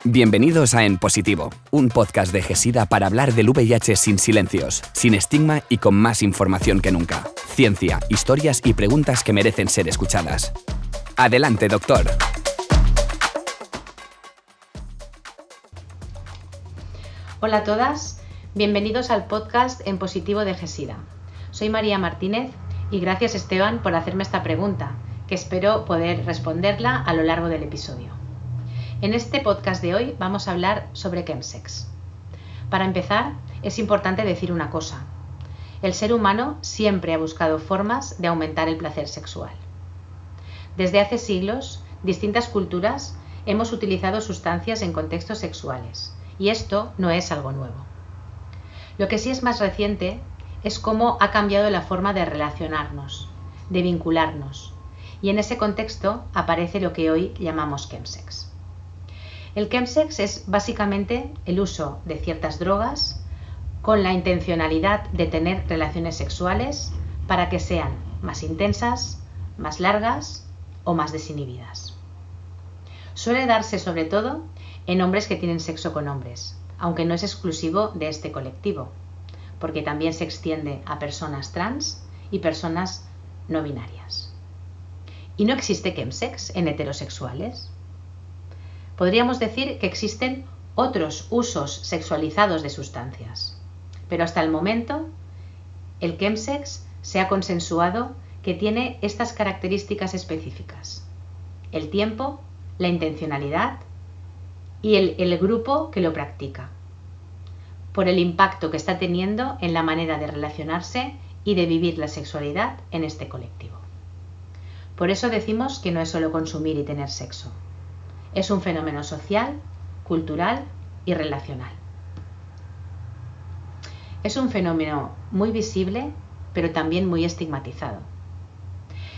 Bienvenidos a En Positivo, un podcast de GESIDA para hablar del VIH sin silencios, sin estigma y con más información que nunca. Ciencia, historias y preguntas que merecen ser escuchadas. Adelante, doctor. Hola a todas, bienvenidos al podcast En Positivo de GESIDA. Soy María Martínez y gracias Esteban por hacerme esta pregunta, que espero poder responderla a lo largo del episodio. En este podcast de hoy vamos a hablar sobre chemsex. Para empezar, es importante decir una cosa. El ser humano siempre ha buscado formas de aumentar el placer sexual. Desde hace siglos, distintas culturas hemos utilizado sustancias en contextos sexuales, y esto no es algo nuevo. Lo que sí es más reciente es cómo ha cambiado la forma de relacionarnos, de vincularnos, y en ese contexto aparece lo que hoy llamamos chemsex. El chemsex es básicamente el uso de ciertas drogas con la intencionalidad de tener relaciones sexuales para que sean más intensas, más largas o más desinhibidas. Suele darse sobre todo en hombres que tienen sexo con hombres, aunque no es exclusivo de este colectivo, porque también se extiende a personas trans y personas no binarias. ¿Y no existe chemsex en heterosexuales? Podríamos decir que existen otros usos sexualizados de sustancias, pero hasta el momento el chemsex se ha consensuado que tiene estas características específicas: el tiempo, la intencionalidad y el grupo que lo practica, por el impacto que está teniendo en la manera de relacionarse y de vivir la sexualidad en este colectivo. Por eso decimos que no es solo consumir y tener sexo. Es un fenómeno social, cultural y relacional. Es un fenómeno muy visible, pero también muy estigmatizado.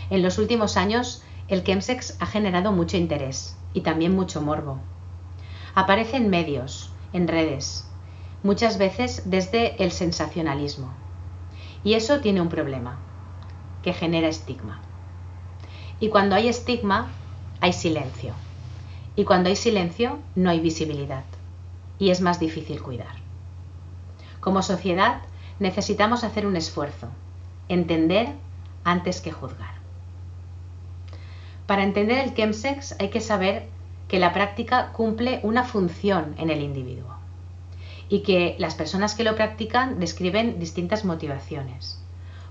En los últimos años, el chemsex ha generado mucho interés y también mucho morbo. Aparece en medios, en redes, muchas veces desde el sensacionalismo. Y eso tiene un problema, que genera estigma. Y cuando hay estigma, hay silencio. Y cuando hay silencio, no hay visibilidad. Y es más difícil cuidar. Como sociedad, necesitamos hacer un esfuerzo, entender antes que juzgar. Para entender el chemsex hay que saber que la práctica cumple una función en el individuo y que las personas que lo practican describen distintas motivaciones.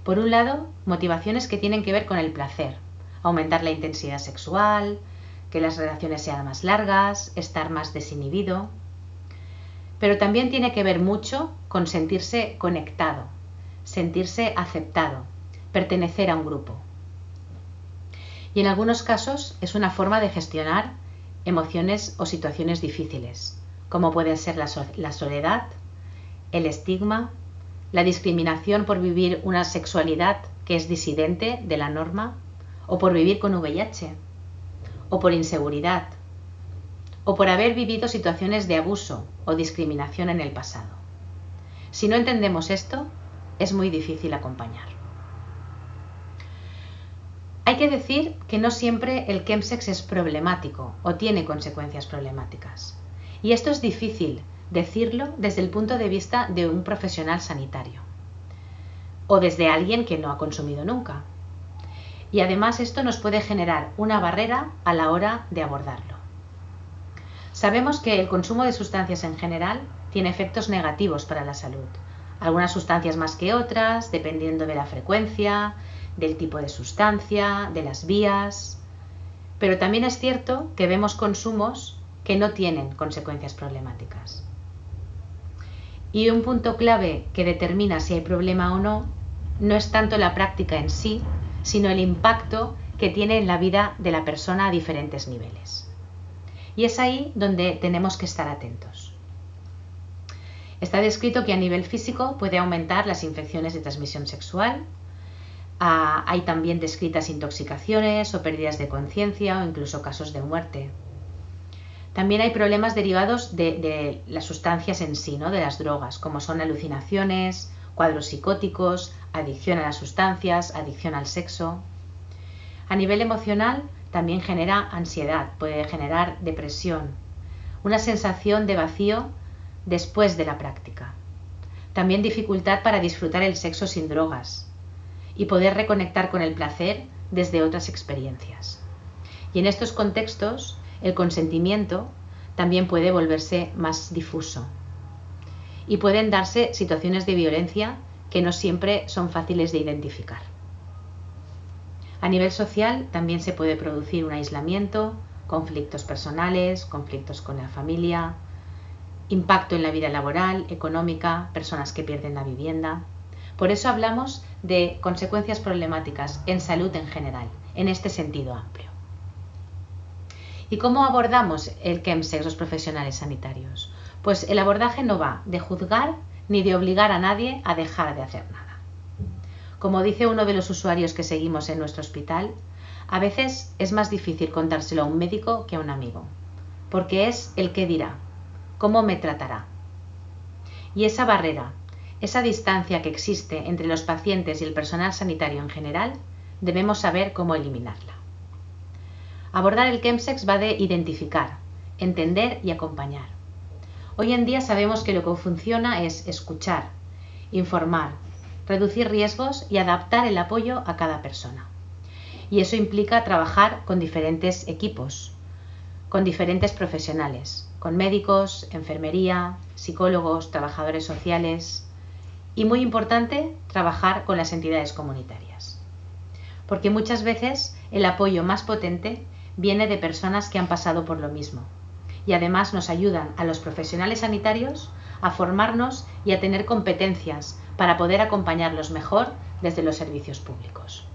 Por un lado, motivaciones que tienen que ver con el placer, aumentar la intensidad sexual, que las relaciones sean más largas, estar más desinhibido. Pero también tiene que ver mucho con sentirse conectado, sentirse aceptado, pertenecer a un grupo. Y en algunos casos es una forma de gestionar emociones o situaciones difíciles, como pueden ser la soledad, el estigma, la discriminación por vivir una sexualidad que es disidente de la norma, o por vivir con VIH, o por inseguridad, o por haber vivido situaciones de abuso o discriminación en el pasado. Si no entendemos esto, es muy difícil acompañar. Hay que decir que no siempre el chemsex es problemático o tiene consecuencias problemáticas. Y esto es difícil decirlo desde el punto de vista de un profesional sanitario o desde alguien que no ha consumido nunca. Y además esto nos puede generar una barrera a la hora de abordarlo. Sabemos que el consumo de sustancias en general tiene efectos negativos para la salud. Algunas sustancias más que otras, dependiendo de la frecuencia, del tipo de sustancia, de las vías. Pero también es cierto que vemos consumos que no tienen consecuencias problemáticas. Y un punto clave que determina si hay problema o no, no es tanto la práctica en sí, sino el impacto que tiene en la vida de la persona a diferentes niveles. Y es ahí donde tenemos que estar atentos. Está descrito que a nivel físico puede aumentar las infecciones de transmisión sexual. Hay también descritas intoxicaciones o pérdidas de conciencia o incluso casos de muerte. También hay problemas derivados de las sustancias en sí, ¿no? De las drogas, como son alucinaciones, cuadros psicóticos, adicción a las sustancias, adicción al sexo. A nivel emocional también genera ansiedad, puede generar depresión una sensación de vacío después de la práctica. También dificultad para disfrutar el sexo sin drogas y poder reconectar con el placer desde otras experiencias. Y en estos contextos, el consentimiento también puede volverse más difuso y pueden darse situaciones de violencia que no siempre son fáciles de identificar. A nivel social también se puede producir un aislamiento, conflictos personales, conflictos con la familia, impacto en la vida laboral, económica, personas que pierden la vivienda. Por eso hablamos de consecuencias problemáticas en salud en general, en este sentido amplio. ¿Y cómo abordamos el chemsex los profesionales sanitarios? Pues el abordaje no va de juzgar ni de obligar a nadie a dejar de hacer nada. Como dice uno de los usuarios que seguimos en nuestro hospital, a veces es más difícil contárselo a un médico que a un amigo, porque es el qué dirá, cómo me tratará. Y esa barrera, esa distancia que existe entre los pacientes y el personal sanitario en general, debemos saber cómo eliminarla. Abordar el chemsex va de identificar, entender y acompañar. Hoy en día sabemos que lo que funciona es escuchar, informar, reducir riesgos y adaptar el apoyo a cada persona. Y eso implica trabajar con diferentes equipos, con diferentes profesionales, con médicos, enfermería, psicólogos, trabajadores sociales y, muy importante, trabajar con las entidades comunitarias. Porque muchas veces el apoyo más potente viene de personas que han pasado por lo mismo y además nos ayudan a los profesionales sanitarios a formarnos y a tener competencias para poder acompañarlos mejor desde los servicios públicos.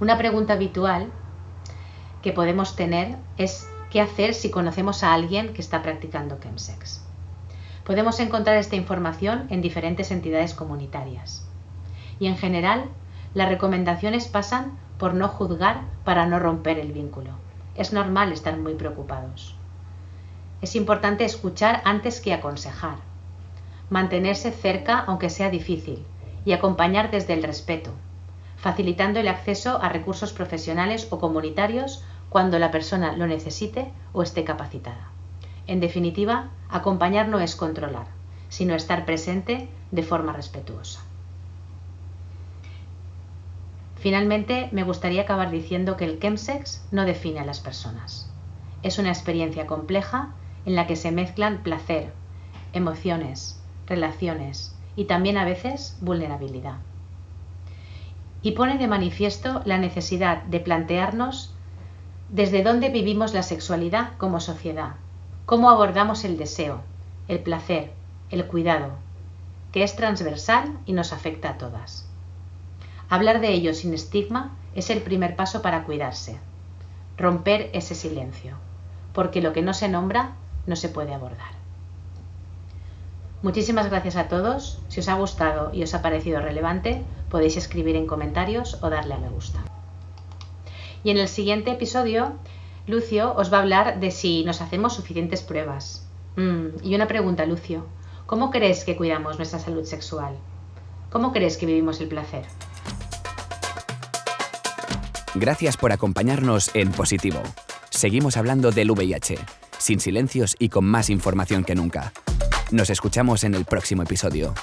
Una pregunta habitual que podemos tener es ¿qué hacer si conocemos a alguien que está practicando chemsex? Podemos encontrar esta información en diferentes entidades comunitarias y en general las recomendaciones pasan por no juzgar para no romper el vínculo. Es normal estar muy preocupados. Es importante escuchar antes que aconsejar, mantenerse cerca aunque sea difícil y acompañar desde el respeto, facilitando el acceso a recursos profesionales o comunitarios cuando la persona lo necesite o esté capacitada. En definitiva, acompañar no es controlar, sino estar presente de forma respetuosa. Finalmente, me gustaría acabar diciendo que el chemsex no define a las personas. Es una experiencia compleja en la que se mezclan placer, emociones, relaciones y también a veces vulnerabilidad. Y pone de manifiesto la necesidad de plantearnos desde dónde vivimos la sexualidad como sociedad, cómo abordamos el deseo, el placer, el cuidado, que es transversal y nos afecta a todas. Hablar de ello sin estigma es el primer paso para cuidarse, romper ese silencio, porque lo que no se nombra no se puede abordar. Muchísimas gracias a todos. Si os ha gustado y os ha parecido relevante, podéis escribir en comentarios o darle a me gusta. Y en el siguiente episodio, Lucio os va a hablar de si nos hacemos suficientes pruebas. Y una pregunta, Lucio. ¿Cómo crees que cuidamos nuestra salud sexual? ¿Cómo crees que vivimos el placer? Gracias por acompañarnos en Positivo. Seguimos hablando del VIH, sin silencios y con más información que nunca. Nos escuchamos en el próximo episodio.